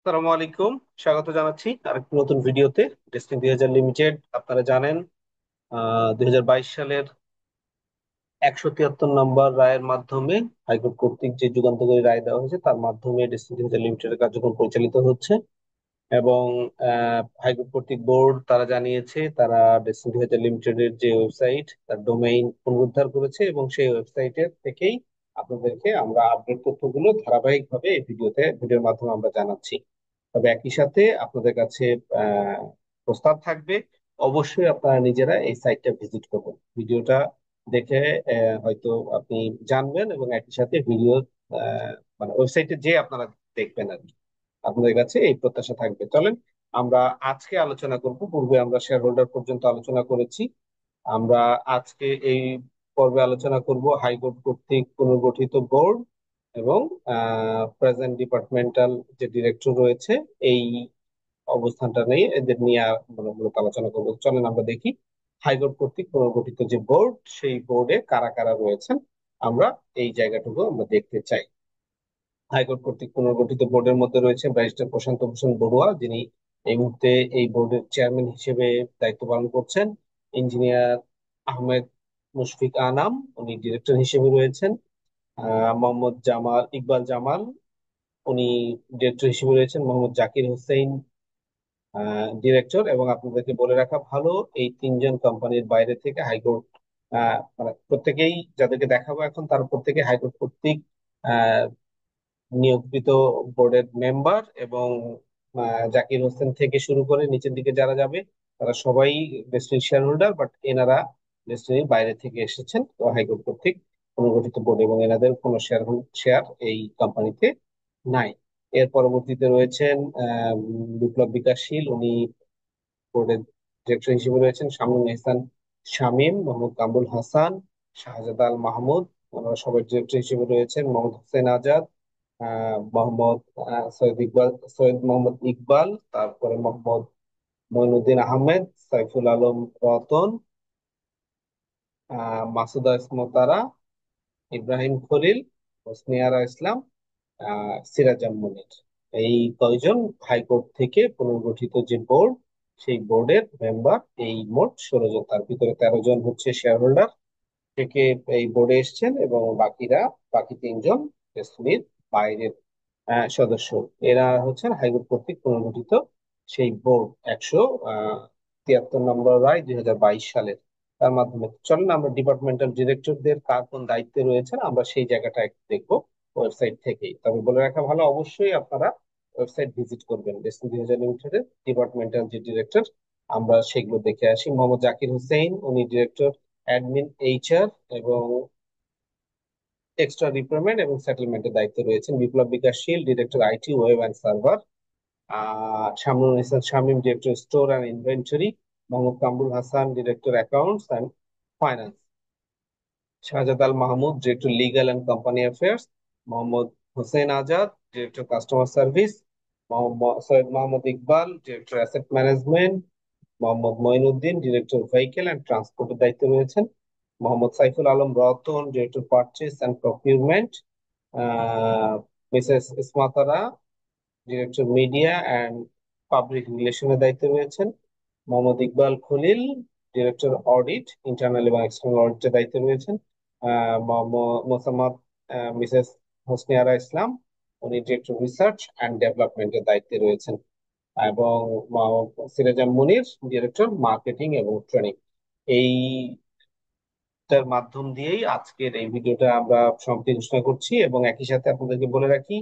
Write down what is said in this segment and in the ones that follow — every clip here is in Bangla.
আসসালামু আলাইকুম। স্বাগত জানাচ্ছি আরেকটি নতুন ভিডিওতে। ডেস্টিনি 2000 লিমিটেড, আপনারা জানেন, 2022 সালের 173 নম্বর রায়ের মাধ্যমে হাইকোর্ট কর্তৃক যে যুগান্তকারী রায় দেওয়া হয়েছে তার মাধ্যমে ডেস্টিনি 2000 লিমিটেডের কার্যক্রম পরিচালিত হচ্ছে। এবং হাইকোর্ট কর্তৃক বোর্ড তারা জানিয়েছে তারা ডেস্টিনি 2000 লিমিটেডের যে ওয়েবসাইট তার ডোমেইন পুনরুদ্ধার করেছে, এবং সেই ওয়েবসাইটের থেকেই আপনাদেরকে আমরা আপডেট তথ্যগুলো ধারাবাহিকভাবে এই ভিডিওর মাধ্যমে আমরা জানাচ্ছি। তবে একই সাথে আপনাদের কাছে আহ, প্রস্তাব থাকবে, অবশ্যই আপনারা নিজেরা এই সাইটটা ভিজিট করবেন। ভিডিওটা দেখে হয়তো আপনি জানবেন, এবং একই সাথে ভিডিও মানে ওয়েবসাইটে যে আপনারা দেখবেন আর কি। আপনাদের কাছে এই প্রত্যাশা থাকবে। চলেন আমরা আজকে আলোচনা করব। পূর্বে আমরা শেয়ার হোল্ডার পর্যন্ত আলোচনা করেছি। আমরা আজকে এই পর্বে আলোচনা করব হাইকোর্ট কর্তৃক পুনর্গঠিত বোর্ড এবং প্রেজেন্ট ডিপার্টমেন্টাল যে ডিরেক্টর রয়েছে, এই অবস্থানটা নিয়ে এদের নিয়ে মূলত আলোচনা করবো। চলেন আমরা দেখি হাইকোর্ট কর্তৃক পুনর্গঠিত যে বোর্ড, সেই বোর্ডে কারা কারা রয়েছেন আমরা এই জায়গাটুকু আমরা দেখতে চাই। হাইকোর্ট কর্তৃক পুনর্গঠিত বোর্ডের মধ্যে রয়েছে ব্যারিস্টার প্রশান্ত ভূষণ বড়ুয়া, যিনি এই মুহূর্তে এই বোর্ডের চেয়ারম্যান হিসেবে দায়িত্ব পালন করছেন। ইঞ্জিনিয়ার আহমেদ মুশফিক আনাম, উনি ডিরেক্টর হিসেবে রয়েছেন। মোহাম্মদ ইকবাল জামাল, উনি ডিরেক্টর হিসেবে রয়েছেন। মোহাম্মদ জাকির হোসেন, ডিরেক্টর। এবং আপনাদেরকে বলে রাখা ভালো, এই তিনজন কোম্পানির বাইরে থেকে হাইকোর্ট মানে প্রত্যেকেই যাদেরকে দেখাবো এখন, তার প্রত্যেকে হাইকোর্ট কর্তৃক নিয়োগকৃত বোর্ডের মেম্বার। এবং জাকির হোসেন থেকে শুরু করে নিচের দিকে যারা যাবে তারা সবাই ডেস্টিনির শেয়ার হোল্ডার, বাট এনারা ডেস্টিনির বাইরে থেকে এসেছেন তো হাইকোর্ট কর্তৃক পুনর্গঠিত বোর্ড, এবং এনাদের কোনো শেয়ার এই কোম্পানিতে নাই। এর পরবর্তীতে রয়েছেন বিপ্লব বিকাশশীল, উনি বোর্ডের ডিরেক্টর হিসেবে রয়েছেন। শামীম এহসান শামীম, মোহাম্মদ কামরুল হাসান, শাহজাদ আল মাহমুদ, ওনারা সবাই ডিরেক্টর হিসেবে রয়েছেন। মোহাম্মদ হোসেন আজাদ, মোহাম্মদ সৈয়দ মোহাম্মদ ইকবাল, তারপরে মোহাম্মদ মঈনুদ্দিন আহমেদ, সাইফুল আলম রতন, মাসুদা ইসমতারা, ইব্রাহিম খলিল, হোসনিয়ারা ইসলাম, সিরাজাম মুনির। এই কয়জন হাইকোর্ট থেকে পুনর্গঠিত যে বোর্ড, সেই বোর্ডের মেম্বার। এই মোট 16 জন, তার ভিতরে 13 জন হচ্ছে শেয়ার হোল্ডার থেকে এই বোর্ডে এসেছেন, এবং বাকি 3 জন ডেস্টিনির বাইরের সদস্য। এরা হচ্ছেন হাইকোর্ট কর্তৃক পুনর্গঠিত সেই বোর্ড। 173 নম্বর রায় 2022 সালের, তার মাধ্যমে। চলেন আমরা ডিপার্টমেন্টাল ডিরেক্টরদের কার কোন দায়িত্বে রয়েছেন আমরা সেই জায়গাটা একটু দেখবো ওয়েবসাইট থেকেই। তবে বলে রাখা ভালো, অবশ্যই আপনারা ওয়েবসাইট ভিজিট করবেন। ডেস্টিনি 2000 লিমিটেডের ডিপার্টমেন্টাল যে ডিরেক্টর, আমরা সেগুলো দেখে আসি। মোহাম্মদ জাকির হোসেন, উনি ডিরেক্টর অ্যাডমিন এইচআর এবং এক্সট্রা রিক্রুটমেন্ট এবং সেটেলমেন্টের দায়িত্বে রয়েছেন। Biplob Bikashshil, director IT, web and server. Shamnul Islam Shamim, director store and inventory. Mohammad Kamrul Hasan, director accounts and finance. Shahzad Al Mahmud, director legal and company affairs. Mohammad Hossain Azad, director customer service. Syed Mohammad Iqbal, director asset management. Mohammad Moinuddin, director vehicle and ট্রান্সপোর্টের দায়িত্বে রয়েছেন। Mohammad Saiful Alam Ratan, director purchase and procurement. Mrs Ismatara, director media and public রিলেশনের দায়িত্বে রয়েছেন। Mohammad Iqbal Khalil, director audit, internal এবং এক্সটার্নাল অডিটের দায়িত্বে রয়েছেন। মোসাম্মদ মিসেস হোসনিয়ারা ইসলাম, উনি ডিরেক্টর রিসার্চ অ্যান্ড ডেভেলপমেন্টের দায়িত্বে রয়েছেন। এবং সিরাজাম মুনির, ডিরেক্টর মার্কেটিং এবং ট্রেনিং। এইটার মাধ্যম দিয়েই আজকের এই ভিডিওটা আমরা সমাপ্তি ঘোষণা করছি। এবং একই সাথে আপনাদেরকে বলে রাখি,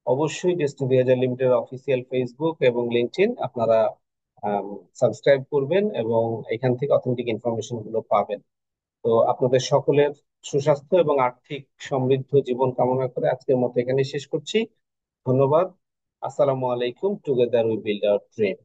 অবশ্যই ডেস্টিনি 2000 লিমিটেড অফিসিয়াল ফেসবুক এবং লিঙ্কডইন আপনারা সাবস্ক্রাইব করবেন, এবং এখান থেকে অথেন্টিক ইনফরমেশন গুলো পাবেন। তো আপনাদের সকলের সুস্বাস্থ্য এবং আর্থিক সমৃদ্ধ জীবন কামনা করে আজকের মতো এখানে শেষ করছি। ধন্যবাদ। আসসালামু আলাইকুম। Together we build our dream.